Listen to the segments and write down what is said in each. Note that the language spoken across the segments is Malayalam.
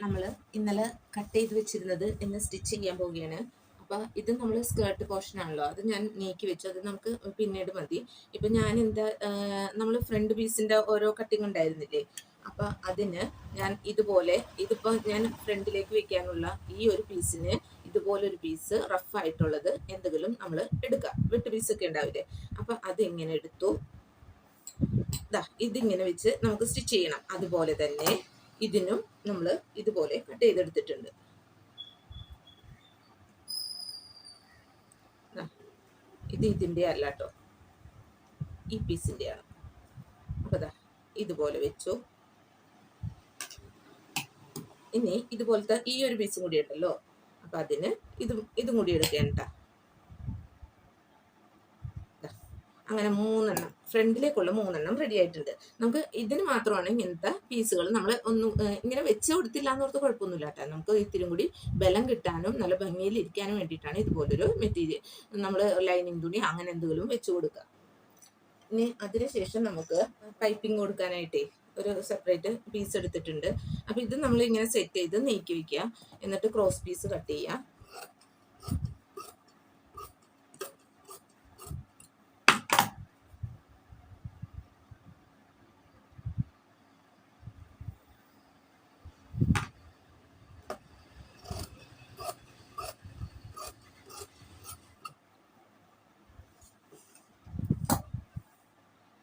നമ്മൾ ഇന്നലെ കട്ട് ചെയ്ത് വെച്ചിരുന്നത് ഇന്ന് സ്റ്റിച്ച് ചെയ്യാൻ പോവുകയാണ്. അപ്പോൾ ഇത് നമ്മൾ സ്കേർട്ട് പോർഷൻ ആണല്ലോ, അത് ഞാൻ നീക്കി വെച്ചു. അത് നമുക്ക് പിന്നീട് മതി. ഇപ്പം ഞാൻ എന്താ നമ്മൾ ഫ്രണ്ട് പീസിൻ്റെ ഓരോ കട്ടിങ് ഉണ്ടായിരുന്നില്ലേ, അപ്പോൾ അതിന് ഞാൻ ഇതുപോലെ ഇതിപ്പോൾ ഞാൻ ഫ്രണ്ടിലേക്ക് വെക്കാനുള്ള ഈ ഒരു പീസിന് ഇതുപോലൊരു പീസ് റഫായിട്ടുള്ളത് എന്തെങ്കിലും നമ്മൾ എടുക്കുക. വെട്ട് പീസൊക്കെ ഉണ്ടാവില്ലേ, അപ്പം അതെങ്ങനെ എടുത്തു, ഇതിങ്ങനെ വെച്ച് നമുക്ക് സ്റ്റിച്ച് ചെയ്യണം. അതുപോലെ തന്നെ ഇതിനും നമ്മൾ ഇതുപോലെ കട്ട് ചെയ്തെടുത്തിട്ടുണ്ട്. ഇത് ഇതിൻ്റെ അല്ല കേട്ടോ, ഈ പീസിൻ്റെ ആണ്. അപ്പോൾ ഇതുപോലെ വെച്ചു. ഇനി ഇതുപോലത്തെ ഈ ഒരു പീസും കൂടി ഉണ്ടല്ലോ, അപ്പം അതിന് ഇതും കൂടി എടുക്കണം കേട്ടോ. അങ്ങനെ 3 എണ്ണം, ഫ്രണ്ടിലേക്കുള്ള 3 എണ്ണം റെഡി ആയിട്ടുണ്ട്. നമുക്ക് ഇതിന് മാത്രമാണ് ഇങ്ങനത്തെ പീസുകൾ നമ്മൾ ഒന്നും ഇങ്ങനെ വെച്ച് കൊടുത്തില്ല എന്നോർത്ത് കുഴപ്പമൊന്നുമില്ല കേട്ടോ. നമുക്ക് ഇത്തിരി കൂടി ബലം കിട്ടാനും നല്ല ഭംഗിയിൽ ഇരിക്കാനും വേണ്ടിയിട്ടാണ് ഇതുപോലൊരു മെറ്റീരിയൽ നമ്മൾ ലൈനിങ് തുണി അങ്ങനെ എന്തെങ്കിലും വെച്ച് കൊടുക്കുക. ഇനി അതിനുശേഷം നമുക്ക് പൈപ്പിംഗ് കൊടുക്കാനായിട്ടേ ഒരു സെപ്പറേറ്റ് പീസ് എടുത്തിട്ടുണ്ട്. അപ്പം ഇത് നമ്മൾ ഇങ്ങനെ സെറ്റ് ചെയ്ത് നീക്കി വയ്ക്കുക. എന്നിട്ട് ക്രോസ് പീസ് കട്ട് ചെയ്യുക.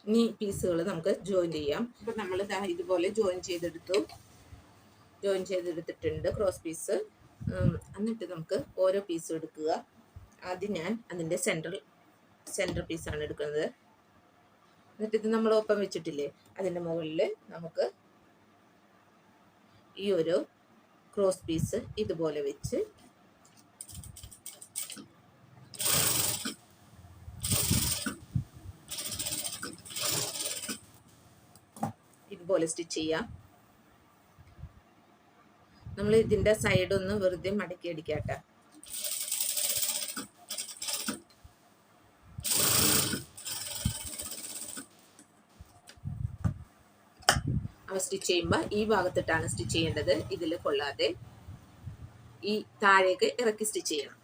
ഇനി പീസുകൾ നമുക്ക് ജോയിൻ ചെയ്യാം. അപ്പം നമ്മൾ ഇതുപോലെ ജോയിൻ ചെയ്തെടുത്തിട്ടുണ്ട് ക്രോസ് പീസ്. എന്നിട്ട് നമുക്ക് ഓരോ പീസും എടുക്കുക. ആദ്യം ഞാൻ അതിൻ്റെ സെൻറ്റർ പീസാണ് എടുക്കുന്നത്. എന്നിട്ട് ഇത് നമ്മൾ ഒപ്പം വെച്ചിട്ടില്ലേ, അതിൻ്റെ മുകളിൽ നമുക്ക് ഈ ഒരു ക്രോസ് പീസ് ഇതുപോലെ വെച്ച് ഇതുപോലെ സ്റ്റിച്ച് ചെയ്യാം. നമ്മൾ ഇതിൻ്റെ സൈഡൊന്ന് വെറുതെ മടക്കി അടിക്കാട്ടെ. അവ സ്റ്റിച്ച് ചെയ്യുമ്പോൾ ഈ ഭാഗത്തിട്ടാണ് സ്റ്റിച്ച് ചെയ്യേണ്ടത്. ഇതിൽ കൊള്ളാതെ ഈ താഴേക്ക് ഇറക്കി സ്റ്റിച്ച് ചെയ്യണം.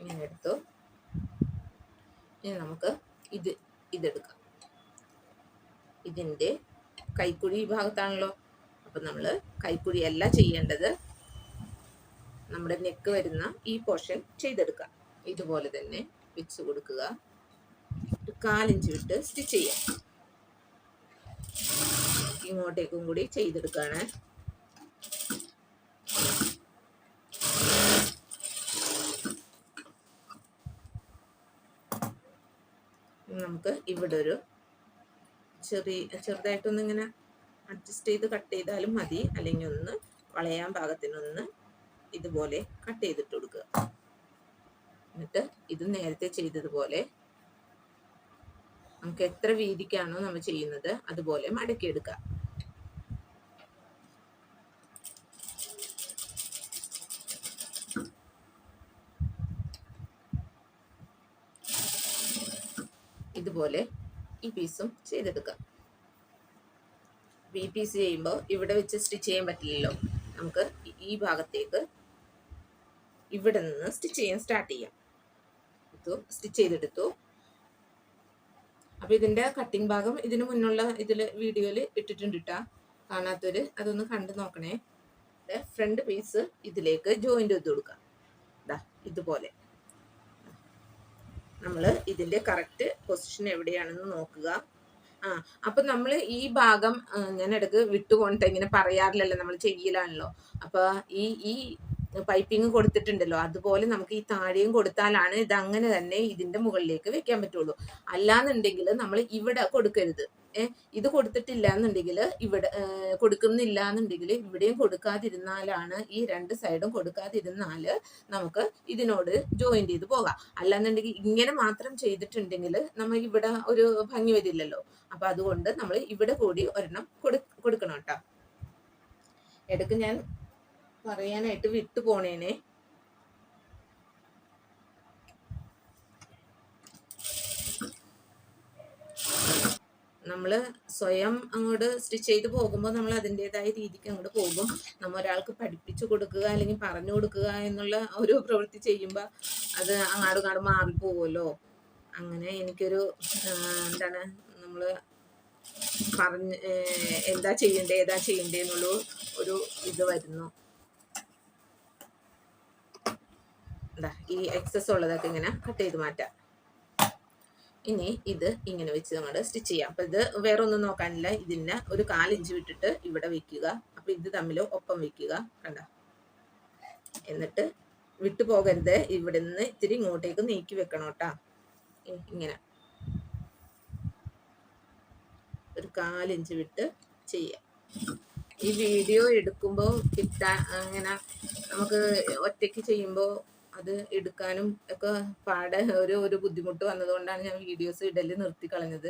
ഇങ്ങനെ എടുത്തു. ഇനി നമുക്ക് ഇതെടുക്കാം. ഇതിൻ്റെ കൈക്കുഴി ഈ ഭാഗത്താണല്ലോ, അപ്പം നമ്മൾ കൈക്കുഴിയല്ല ചെയ്യേണ്ടത്, നമ്മുടെ നെക്ക് വരുന്ന ഈ പോർഷൻ ചെയ്തെടുക്കാം. ഇതുപോലെ തന്നെ വെച്ച് കൊടുക്കുക. 1/4 ഇഞ്ച് വിട്ട് സ്റ്റിച്ച് ചെയ്യാം. ഇങ്ങോട്ടേക്കും കൂടി ചെയ്തെടുക്കുകയാണ്. നമുക്ക് ഇവിടെ ഒരു ചെറുതായിട്ടൊന്ന് ഇങ്ങനെ അഡ്ജസ്റ്റ് ചെയ്ത് കട്ട് ചെയ്താലും മതി, അല്ലെങ്കിൽ ഒന്ന് വളയാൻ പാകത്തിനൊന്ന് ഇതുപോലെ കട്ട് ചെയ്തിട്ട് കൊടുക്കുക. എന്നിട്ട് ഇത് നേരത്തെ ചെയ്തതുപോലെ നമുക്ക് എത്ര വീതിക്കാണോ നമ്മൾ ചെയ്യുന്നത് അതുപോലെ മടക്കിയെടുക്കുക. ഇതുപോലെ ഈ പീസും ചെയ്തെടുക്കാം. ഈ പീസ് ചെയ്യുമ്പോൾ ഇവിടെ വെച്ച് സ്റ്റിച്ച് ചെയ്യാൻ പറ്റില്ലല്ലോ, നമുക്ക് ഈ ഭാഗത്തേക്ക് ഇവിടെ നിന്ന് സ്റ്റിച്ച് ചെയ്യാൻ സ്റ്റാർട്ട് ചെയ്യാം. സ്റ്റിച്ച് ചെയ്തെടുത്തു. അപ്പോൾ ഇതിൻ്റെ കട്ടിങ് ഭാഗം ഇതിന് മുന്നുള്ള വീഡിയോയിൽ ഇട്ടിട്ടുണ്ട് കേട്ടോ. കാണാത്തവർ അതൊന്ന് കണ്ടു നോക്കണേ. ഫ്രണ്ട് പീസ് ഇതിലേക്ക് ജോയിൻ്റ് ചെയ്ത് കൊടുക്കാം. ഇതുപോലെ നമ്മൾ ഇതിൻ്റെ കറക്റ്റ് പൊസിഷൻ എവിടെയാണെന്ന് നോക്കുക. അപ്പം നമ്മൾ ഈ ഭാഗം ഞാൻ ഇടയ്ക്ക് വിട്ടുപോകട്ടെ, ഇങ്ങനെ പറയാറില്ലല്ലോ, നമ്മൾ ചെയ്യലാണല്ലോ. അപ്പോൾ ഈ പൈപ്പിംഗ് കൊടുത്തിട്ടുണ്ടല്ലോ, അതുപോലെ നമുക്ക് ഈ താഴെയും കൊടുത്താലാണ് ഇത് അങ്ങനെ തന്നെ ഇതിന്റെ മുകളിലേക്ക് വെക്കാൻ പറ്റുള്ളൂ. അല്ലാന്നുണ്ടെങ്കിൽ നമ്മൾ ഇവിടെ കൊടുക്കരുത്. ഇത് കൊടുത്തിട്ടില്ല എന്നുണ്ടെങ്കിൽ ഇവിടെ കൊടുക്കുന്നില്ല എന്നുണ്ടെങ്കിൽ ഇവിടെയും കൊടുക്കാതിരുന്നാലാണ്, ഈ രണ്ട് സൈഡും കൊടുക്കാതിരുന്നാൽ നമുക്ക് ഇതിനോട് ജോയിൻ ചെയ്ത് പോകാം. അല്ലാന്നുണ്ടെങ്കിൽ ഇങ്ങനെ മാത്രം ചെയ്തിട്ടുണ്ടെങ്കിൽ നമ്മൾ ഇവിടെ ഒരു ഭംഗി വരില്ലല്ലോ. അപ്പൊ അതുകൊണ്ട് നമ്മൾ ഇവിടെ കൂടി ഒരെണ്ണം കൊടുക്കണം കേട്ടോ. ഇടയ്ക്ക് ഞാൻ പറയാനായിട്ട് വിട്ടു പോണേനെ. നമ്മൾ സ്വയം അങ്ങോട്ട് സ്റ്റിച്ച് ചെയ്ത് പോകുമ്പോൾ നമ്മൾ അതിൻ്റെതായ രീതിക്ക് അങ്ങോട്ട് പോകും. നമ്മൾ ഒരാൾക്ക് പഠിപ്പിച്ചു കൊടുക്കുക അല്ലെങ്കിൽ പറഞ്ഞു കൊടുക്കുക എന്നുള്ള ഒരു പ്രവൃത്തി ചെയ്യുമ്പോൾ അത് അങ്ങാടും മാറിപ്പോകുമല്ലോ. അങ്ങനെ എനിക്കൊരു എന്താണ്, നമ്മൾ പറഞ്ഞ് ഏതാ ചെയ്യണ്ടേ എന്നുള്ള ഒരു ഇത് വരുന്നു. ഈ എക്സസ് ഉള്ളതൊക്കെ ഇങ്ങനെ കട്ട് ചെയ്ത് മാറ്റാം. ഇനി ഇത് ഇങ്ങനെ വെച്ച് നമ്മൾ സ്റ്റിച്ച് ചെയ്യാം. അപ്പൊ ഇത് വേറെ ഒന്നും നോക്കാനില്ല. ഇതിനെ ഒരു 4 ഇഞ്ച് വിട്ടിട്ട് ഇവിടെ വെക്കുക. അപ്പൊ ഇത് തമ്മിൽ ഒപ്പം വെക്കുക. കണ്ട, എന്നിട്ട് വിട്ടു പോകരുത്. ഇവിടെ നിന്ന് ഇത്തിരി ഇങ്ങോട്ടേക്ക് നീക്കി വെക്കണം കേട്ടാ. ഇങ്ങനെ ഒരു 4 ഇഞ്ച് വിട്ട് ചെയ്യാം. ഈ വീഡിയോ എടുക്കുമ്പോൾ അങ്ങനെ നമുക്ക് ഒറ്റയ്ക്ക് ചെയ്യുമ്പോൾ അത് എടുക്കാനും ഒക്കെ പാടെ ഒരു ബുദ്ധിമുട്ട് വന്നതുകൊണ്ടാണ് ഞാൻ വീഡിയോസ് ഇടല് നിർത്തി കളഞ്ഞത്.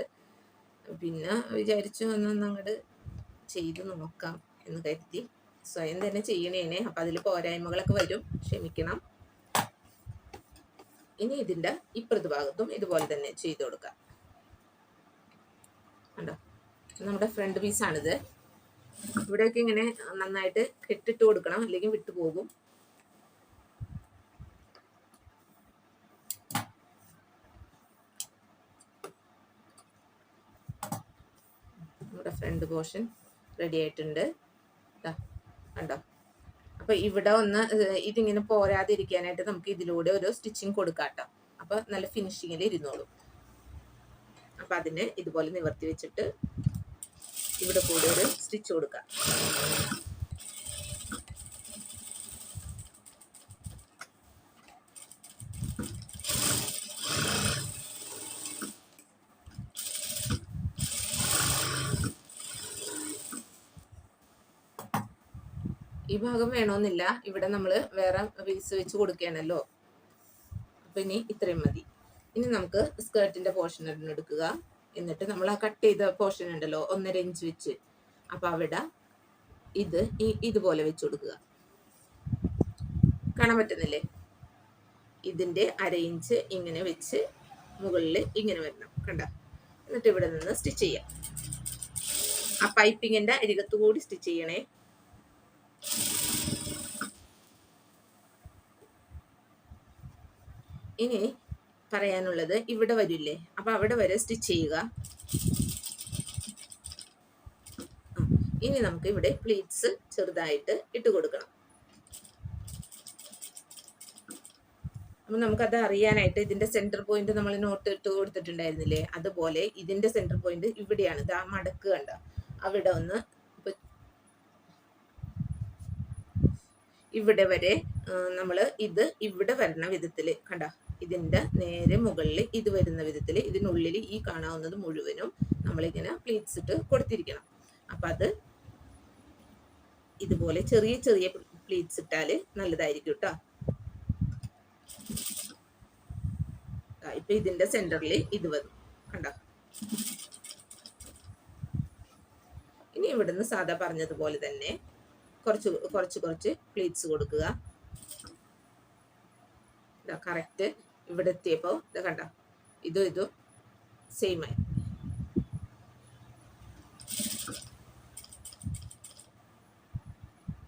പിന്നെ വിചാരിച്ചു അങ്ങോട്ട് ചെയ്ത് നോക്കാം എന്ന് കരുതി. സ്വയം തന്നെ ചെയ്യണേനെ. അപ്പം അതിൽ പോരായ്മകളൊക്കെ വരും, ക്ഷമിക്കണം. ഇനി ഇതിൻ്റെ ഇപ്പുറത്തെ ഭാഗത്തും ഇതുപോലെ തന്നെ ചെയ്ത് കൊടുക്കാം. കണ്ടോ, നമ്മുടെ ഫ്രണ്ട് പീസാണിത്. ഇവിടെയൊക്കെ ഇങ്ങനെ നന്നായിട്ട് കെട്ടിട്ട് കൊടുക്കണം, അല്ലെങ്കിൽ വിട്ടുപോകും. നമ്മുടെ ഫ്രണ്ട് പോർഷൻ റെഡി ആയിട്ടുണ്ട്. കണ്ടോ. അപ്പൊ ഇവിടെ ഒന്ന് ഇതിങ്ങനെ പോരാതിരിക്കാനായിട്ട് നമുക്ക് ഇതിലൂടെ ഒരു സ്റ്റിച്ചിങ് കൊടുക്കാം കേട്ടോ. അപ്പൊ നല്ല ഫിനിഷിങ്ങിൽ ഇരുന്നോളും. അപ്പൊ അതിന് ഇതുപോലെ നിവർത്തി വെച്ചിട്ട് ഇവിടെ കൂടെ ഒരു സ്റ്റിച്ച് കൊടുക്കാം. ഈ ഭാഗം വേണമെന്നില്ല, ഇവിടെ നമ്മൾ വേറെ പീസ് വെച്ച് കൊടുക്കുകയാണല്ലോ. അപ്പൊ ഇനി ഇത്രയും മതി. ഇനി നമുക്ക് സ്കേർട്ടിന്റെ പോർഷൻ എടുക്കുക. എന്നിട്ട് നമ്മൾ ആ കട്ട് ചെയ്ത പോർഷൻ ഉണ്ടല്ലോ, 1.5 ഇഞ്ച് വെച്ച്, അപ്പൊ അവിടെ ഇത് ഇതുപോലെ വെച്ച് കൊടുക്കുക. കാണാൻ പറ്റുന്നില്ലേ? ഇതിന്റെ 1/2 ഇഞ്ച് ഇങ്ങനെ വെച്ച് മുകളിൽ ഇങ്ങനെ വരണം. കണ്ട. എന്നിട്ട് ഇവിടെ നിന്ന് സ്റ്റിച്ച് ചെയ്യാം. ആ പൈപ്പിങ്ങിന്റെ അരികത്ത് കൂടി സ്റ്റിച്ച് ചെയ്യണേ. ഇനി പറയാനുള്ളത് ഇവിടെ വരില്ലേ, അപ്പൊ അവിടെ വരെ സ്റ്റിച്ച് ചെയ്യുക. ഇനി നമുക്ക് ഇവിടെ പ്ലീറ്റ്സ് ചെറുതായിട്ട് ഇട്ട് കൊടുക്കണം. അപ്പൊ നമുക്കത് അറിയാനായിട്ട് ഇതിന്റെ സെന്റർ പോയിന്റ് നമ്മൾ നോട്ട് ഇട്ട് കൊടുത്തിട്ടുണ്ടായിരുന്നില്ലേ, അതുപോലെ ഇതിന്റെ സെന്റർ പോയിന്റ് ഇവിടെയാണ്. ഇത് ആ മടക്ക് കണ്ട, അവിടെ ഒന്ന് ഇവിടെ വരെ നമ്മൾ ഇത് ഇവിടെ വരുന്ന വിധത്തിൽ കണ്ട, ഇതിന്റെ നേരെ മുകളിൽ ഇത് വരുന്ന വിധത്തിൽ ഇതിനുള്ളിൽ ഈ കാണാവുന്നത് മുഴുവനും നമ്മളിങ്ങനെ പ്ലീറ്റ്സ് ഇട്ട് കൊടുത്തിരിക്കണം. അപ്പൊ അത് ഇതുപോലെ ചെറിയ ചെറിയ പ്ലീറ്റ്സ് ഇട്ടാല് നല്ലതായിരിക്കും കേട്ടോ. ഇപ്പൊ ഇതിന്റെ സെന്ററിൽ ഇത് വന്നു കണ്ട. ഇനി ഇവിടുന്ന് സാധാ പറഞ്ഞതുപോലെ തന്നെ കുറച്ച് പ്ലീറ്റ്സ് കൊടുക്കുക. കറക്റ്റ് ഇവിടെ എത്തിയപ്പോ ഇത് കണ്ട, ഇതും സെയിം ആയി.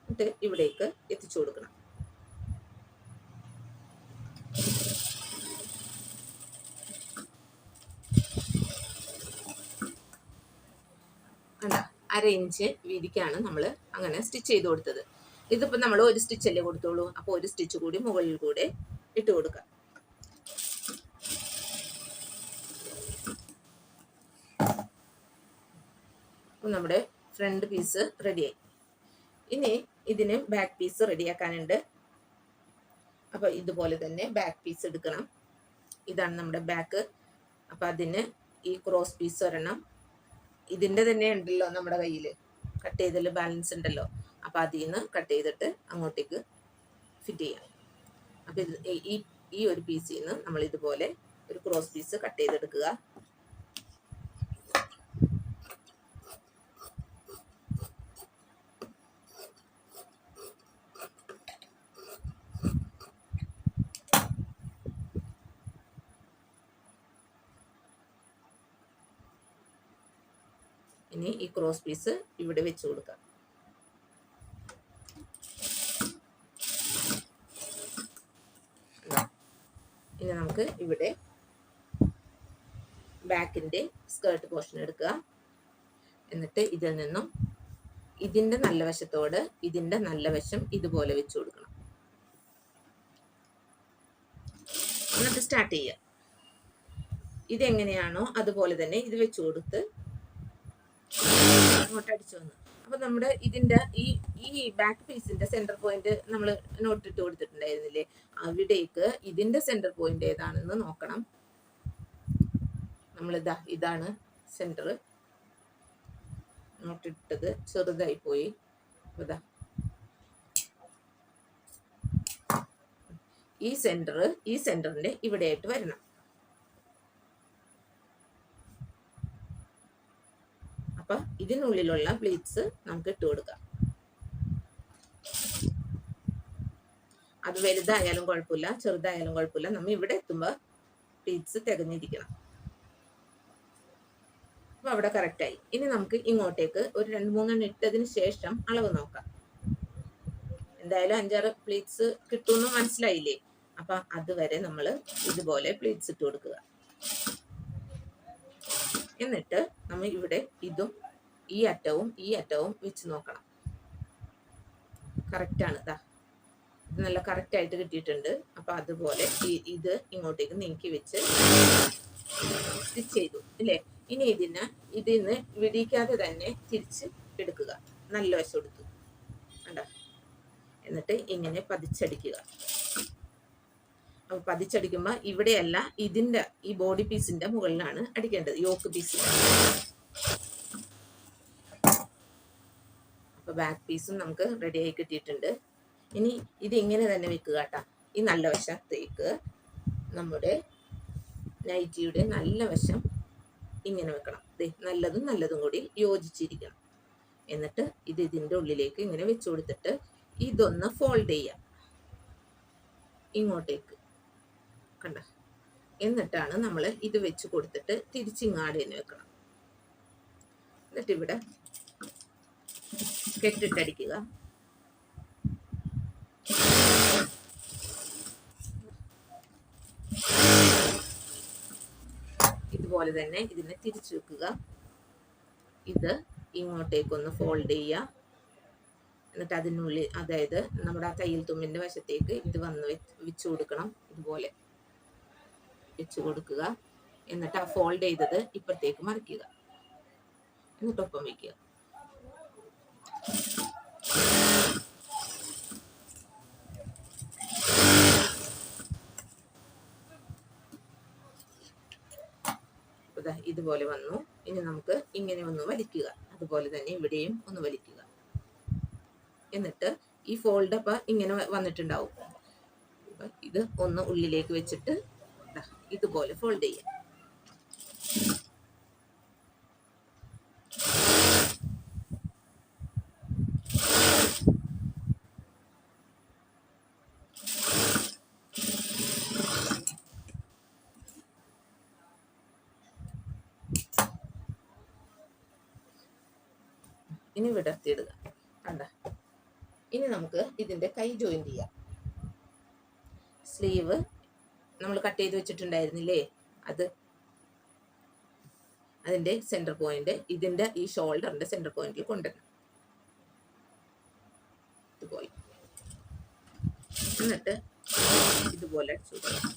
എന്നിട്ട് ഇവിടേക്ക് എത്തിച്ചു കൊടുക്കണം. കണ്ട, 1/2 ഇഞ്ച് വീതിക്കാണ് നമ്മൾ അങ്ങനെ സ്റ്റിച്ച് ചെയ്ത് കൊടുത്തത്. ഇതിപ്പോ നമ്മൾ ഒരു സ്റ്റിച്ചല്ലേ കൊടുത്തോളൂ, അപ്പൊ ഒരു സ്റ്റിച്ച് കൂടി മുകളിൽ കൂടെ ഇട്ട് കൊടുക്കുക. നമ്മുടെ ഫ്രണ്ട് പീസ് റെഡിയായി. ഇനി ഇതിന് ബാക്ക് പീസ് റെഡിയാക്കാനുണ്ട്. അപ്പൊ ഇതുപോലെ തന്നെ ബാക്ക് പീസ് എടുക്കണം. ഇതാണ് നമ്മുടെ ബാക്ക്. അപ്പൊ അതിന് ഈ ക്രോസ് പീസ് ഒരെണ്ണം ഇതിന്റെ തന്നെ ഉണ്ടല്ലോ നമ്മുടെ കയ്യിൽ കട്ട് ചെയ്തതിൽ ബാലൻസ് ഉണ്ടല്ലോ, അപ്പൊ അതിൽ നിന്ന് കട്ട് ചെയ്തിട്ട് അങ്ങോട്ടേക്ക് ഫിറ്റ് ചെയ്യാം. അപ്പൊ ഈ ഒരു പീസിൽ നിന്ന് നമ്മൾ ഇതുപോലെ ഒരു ക്രോസ് പീസ് കട്ട് ചെയ്തെടുക്കുക. ഇനി ഈ ക്രോസ് പീസ് ഇവിടെ വെച്ച് കൊടുക്കാം. ഇനി നമുക്ക് ഇവിടെ ബാക്കിന്റെ സ്കേർട്ട് പോർഷൻ എടുക്കുക. എന്നിട്ട് ഇതിൽ നിന്നും ഇതിന്റെ നല്ല വശത്തോട് ഇതിന്റെ നല്ല വശം ഇതുപോലെ വെച്ച് കൊടുക്കണം. എന്നിട്ട് സ്റ്റാർട്ട് ചെയ്യുക. ഇതെങ്ങനെയാണോ അതുപോലെ തന്നെ ഇത് വെച്ച് കൊടുത്ത് അങ്ങോട്ട് അടിച്ചു വന്നു. അപ്പൊ നമ്മുടെ ഇതിന്റെ ഈ ബാക്ക് പീസിന്റെ സെന്റർ പോയിന്റ് നമ്മൾ നോട്ടിട്ട് കൊടുത്തിട്ടുണ്ടായിരുന്നില്ലേ, അവിടേക്ക് ഇതിന്റെ സെന്റർ പോയിന്റ് ഏതാണെന്ന് നോക്കണം. ഇതാണ് സെന്റർ. നോട്ടിട്ടത് ചെറുതായി പോയി. ഈ സെന്ററിന്റെ ഇവിടെയായിട്ട് വരണം. അപ്പൊ ഇതിനുള്ളിലുള്ള പ്ലീറ്റ്സ് നമുക്ക് ഇട്ട് കൊടുക്കാം. അത് വലുതായാലും കുഴപ്പമില്ല, ചെറുതായാലും കുഴപ്പമില്ല. നമ്മൾ ഇവിടെ എത്തുമ്പോ പ്ലീറ്റ്സ് തികഞ്ഞിരിക്കണം. അപ്പൊ അവിടെ കറക്റ്റായി. ഇനി നമുക്ക് ഇങ്ങോട്ടേക്ക് ഒരു 2-3 ഇട്ടതിന് ശേഷം അളവ് നോക്കാം. എന്തായാലും 5-6 പ്ലീറ്റ്സ് കിട്ടുമെന്ന് മനസ്സിലായില്ലേ. അപ്പൊ അതുവരെ നമ്മൾ ഇതുപോലെ പ്ലീറ്റ്സ് ഇട്ട് കൊടുക്കുക. എന്നിട്ട് നമ്മൾ ഇവിടെ ഇതും ഈ അറ്റവും വെച്ച് നോക്കണം. കറക്റ്റാണ്. ഇത് നല്ല കറക്റ്റ് ആയിട്ട് കിട്ടിയിട്ടുണ്ട്. അപ്പൊ അതുപോലെ ഇത് ഇങ്ങോട്ടേക്ക് നീക്കി വെച്ച് സ്റ്റിച്ച് ചെയ്തു ഇല്ലേ. ഇനി ഇതിന്ന് വിടിക്കാതെ തന്നെ തിരിച്ച് എടുക്കുക. നല്ല വശം എടുത്തു കണ്ടോ. എന്നിട്ട് ഇങ്ങനെ പതിച്ചടിക്കുക. അപ്പൊ പതിച്ചടിക്കുമ്പോ ഇവിടെയല്ല, ഇതിന്റെ ഈ ബോഡി പീസിന്റെ മുകളിലാണ് അടിക്കേണ്ടത്, യോക്ക് പീസിന്റെ. അപ്പൊ ബാക്ക് പീസും നമുക്ക് റെഡി ആയി കിട്ടിയിട്ടുണ്ട്. ഇനി ഇത് ഇങ്ങനെ തന്നെ വെക്കുക കേട്ടാ. ഈ നല്ല വശത്തേക്ക് നമ്മുടെ നൈറ്റിയുടെ നല്ല വശം ഇങ്ങനെ വെക്കണം. നല്ലതും കൂടി യോജിച്ചിരിക്കണം. എന്നിട്ട് ഇതിന്റെ ഉള്ളിലേക്ക് ഇങ്ങനെ വെച്ചു കൊടുത്തിട്ട് ഇതൊന്ന് ഫോൾഡ് ചെയ്യാം ഇങ്ങോട്ടേക്ക് കണ്ട. എന്നിട്ടാണ് നമ്മൾ ഇത് വെച്ച് കൊടുത്തിട്ട് തിരിച്ചിങ്ങാട് തന്നെ വെക്കണം. എന്നിട്ട് ഇവിടെ കെട്ടിട്ടടിക്കുക. ഇതുപോലെ തന്നെ ഇതിനെ തിരിച്ചു വെക്കുക. ഇത് ഇങ്ങോട്ടേക്കൊന്ന് ഫോൾഡ് ചെയ്യുക. എന്നിട്ട് അതിനുള്ളിൽ, അതായത് നമ്മുടെ ആ തയ്യൽ തുമ്പിന്റെ വശത്തേക്ക് ഇത് വന്ന് വെച്ച് കൊടുക്കണം. ഇതുപോലെ വെച്ച് കൊടുക്കുക. എന്നിട്ട് ആ ഫോൾഡ് ചെയ്തത് ഇപ്പുറത്തേക്ക് മറിക്കുക. എന്നിട്ട് ഒപ്പം വയ്ക്കുക. ഇതുപോലെ വന്നു. ഇനി നമുക്ക് ഇങ്ങനെ ഒന്ന് വലിക്കുക. അതുപോലെ തന്നെ ഇവിടെയും ഒന്ന് വലിക്കുക. എന്നിട്ട് ഈ ഫോൾഡ് അപ്പൊ ഇങ്ങനെ വന്നിട്ടുണ്ടാവും. ഇത് ഒന്ന് ഉള്ളിലേക്ക് വെച്ചിട്ട് ഇതുപോലെ ഫോൾഡ് ചെയ്യാം. ഇനി വിടർത്തിയിടുക കണ്ട. ഇനി നമുക്ക് ഇതിന്റെ കൈ ജോയിന്റ് ചെയ്യാം. സ്ലീവ് നമ്മൾ കട്ട് ചെയ്ത് വെച്ചിട്ടുണ്ടായിരുന്നില്ലേ, അതിന്റെ സെന്റർ പോയിന്റ് ഇതിന്റെ ഈ ഷോൾഡറിന്റെ സെന്റർ പോയിന്റിൽ കൊണ്ടുവരണം. ഇതുപോലെ. എന്നിട്ട് ഇതുപോലെ അടിച്ചു കൊടുക്കണം.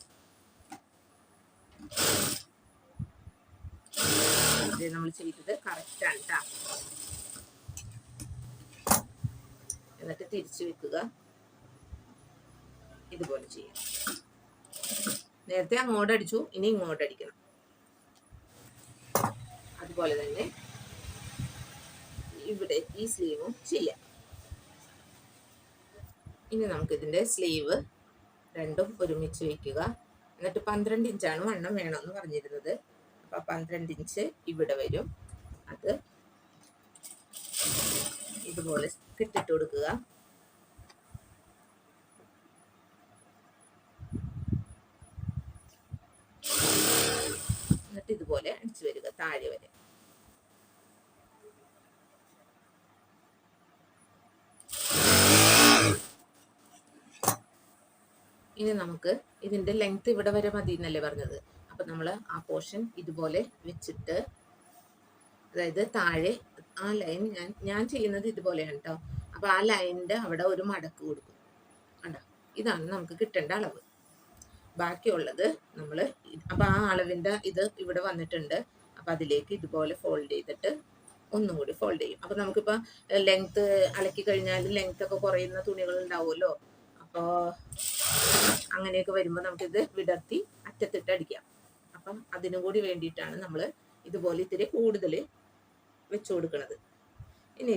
നമ്മൾ ചെയ്തത് കറക്റ്റ് ആണ് കേട്ടോ. എന്നിട്ട് തിരിച്ചു വെക്കുക. ഇതുപോലെ ചെയ്യാം. നേരത്തെ അങ്ങോട്ട് അടിച്ചു, ഇനി ഇങ്ങോട്ട് അടിക്കണം. അതുപോലെ തന്നെ ഇവിടെ ഈ സ്ലീവും ചെയ്യാം. ഇനി നമുക്ക് ഇതിന്റെ സ്ലീവ് രണ്ടും ഒരുമിച്ച് വയ്ക്കുക. എന്നിട്ട് 12 ഇഞ്ചാണ് വണ്ണം വേണമെന്ന് പറഞ്ഞിരുന്നത്. അപ്പൊ 12 ഇഞ്ച് ഇവിടെ വരും. അത് ഇതുപോലെ കെട്ടിട്ട് കൊടുക്കുക. എന്നിട്ട് ഇതുപോലെ അടിച്ചു വരിക താഴെ വരെ. ഇനി നമുക്ക് ഇതിന്റെ ലെങ്ത് ഇവിടെ വരെ മതി എന്നല്ലേ പറഞ്ഞത്. അപ്പൊ നമ്മൾ ആ പോർഷൻ ഇതുപോലെ വെച്ചിട്ട്, അതായത് താഴെ ആ ലൈൻ ഞാൻ ചെയ്യുന്നത് ഇതുപോലെയാണ് കേട്ടോ. അപ്പൊ ആ ലൈനിന്റെ അവിടെ ഒരു മടക്ക് കൊടുക്കും. കണ്ടോ, ഇതാണ് നമുക്ക് കിട്ടേണ്ട അളവ്. ബാക്കിയുള്ളത് നമ്മൾ അപ്പൊ ആ അളവിന്റെ ഇത് ഇവിടെ വന്നിട്ടുണ്ട്. അപ്പൊ അതിലേക്ക് ഇതുപോലെ ഫോൾഡ് ചെയ്തിട്ട് ഒന്നും കൂടി ഫോൾഡ് ചെയ്യും. അപ്പൊ നമുക്കിപ്പോ ലെങ്ത് അലക്കി കഴിഞ്ഞാൽ ലെങ്ത് ഒക്കെ കുറയുന്ന തുണികൾ ഉണ്ടാവുമല്ലോ. അപ്പോൾ അങ്ങനെയൊക്കെ വരുമ്പോൾ നമുക്കിത് വിടർത്തി അറ്റത്തിട്ട് അടിക്കാം. അപ്പം അതിനും കൂടി വേണ്ടിയിട്ടാണ് നമ്മൾ ഇതുപോലെ ഇത്തിരി കൂടുതൽ വെച്ചു കൊടുക്കുന്നത്. ഇനി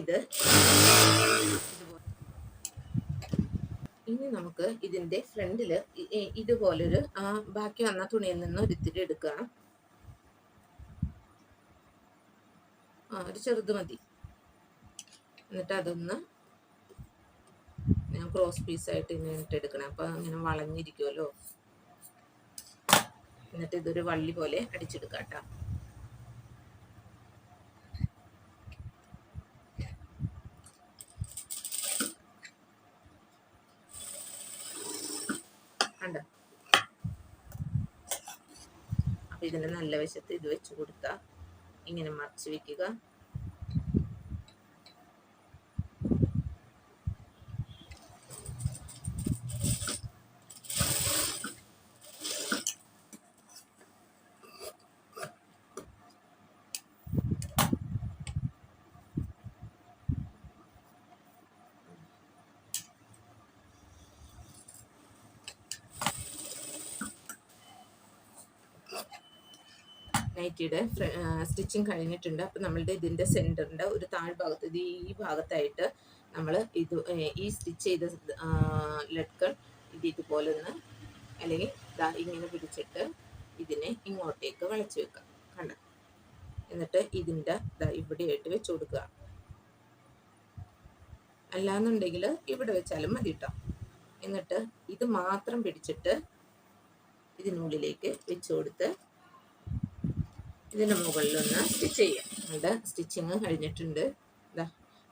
ഇനി നമുക്ക് ഇതിന്റെ ഫ്രണ്ടില് ഇതുപോലൊരു ബാക്കി വന്ന തുണിയിൽ നിന്ന് ഒരിത്തിരി എടുക്കുക. ഒരു ചെറുത് മതി. എന്നിട്ട് അതൊന്ന് ഞാൻ ക്രോസ് പീസായിട്ട് ഇങ്ങനെ ഇട്ടെടുക്കണം. അപ്പൊ അങ്ങനെ വളഞ്ഞിരിക്കുമല്ലോ. എന്നിട്ട് ഇതൊരു വള്ളി പോലെ അടിച്ചെടുക്കാം കേട്ടോ. കണ്ടോ? അപ്പൊ ഇതിന്റെ നല്ല വശത്ത് ഇത് വെച്ച് കൊടുക്കുക. ഇങ്ങനെ മറിച്ച് വെക്കുക. നൈറ്റിയുടെ സ്റ്റിച്ചിങ് കഴിഞ്ഞിട്ടുണ്ട്. അപ്പം നമ്മളുടെ ഇതിൻ്റെ സെൻറ്ററിൻ്റെ ഒരു താഴ്ഭാഗത്ത് ഈ ഭാഗത്തായിട്ട് നമ്മൾ ഈ സ്റ്റിച്ച് ചെയ്ത ലട്കൺ ഇതുപോലെ ഒന്ന് അല്ലെങ്കിൽ ഇങ്ങനെ പിടിച്ചിട്ട് ഇതിനെ ഇങ്ങോട്ടേക്ക് വളച്ച് വെക്കാം. കണ്ട, എന്നിട്ട് ഇതിൻ്റെ ഇവിടെയായിട്ട് വെച്ച് കൊടുക്കുക. അല്ലാന്നുണ്ടെങ്കിൽ ഇവിടെ വെച്ചാലും മതി കേട്ടോ. എന്നിട്ട് ഇത് മാത്രം പിടിച്ചിട്ട് ഇതിനുള്ളിലേക്ക് വെച്ച് കൊടുത്ത് ഇതിൻ്റെ മുകളിലൊന്ന് സ്റ്റിച്ച് ചെയ്യാം. നമ്മുടെ സ്റ്റിച്ചിങ് കഴിഞ്ഞിട്ടുണ്ട്.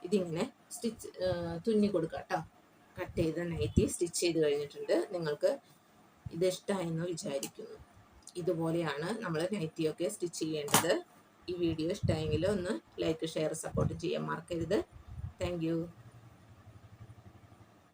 ഇതിങ്ങനെ തുന്നി കൊടുക്കാം കേട്ടോ. കട്ട് ചെയ്ത് നൈറ്റി സ്റ്റിച്ച് ചെയ്ത് കഴിഞ്ഞിട്ടുണ്ട്. നിങ്ങൾക്ക് ഇത് ഇഷ്ടമായെന്ന് വിചാരിക്കുന്നു. ഇതുപോലെയാണ് നമ്മൾ നൈറ്റിയൊക്കെ സ്റ്റിച്ച് ചെയ്യേണ്ടത്. ഈ വീഡിയോ ഇഷ്ടമായെങ്കിൽ ഒന്ന് ലൈക്ക്, ഷെയർ, സപ്പോർട്ട് ചെയ്യാൻ മറക്കരുത്. Thank you.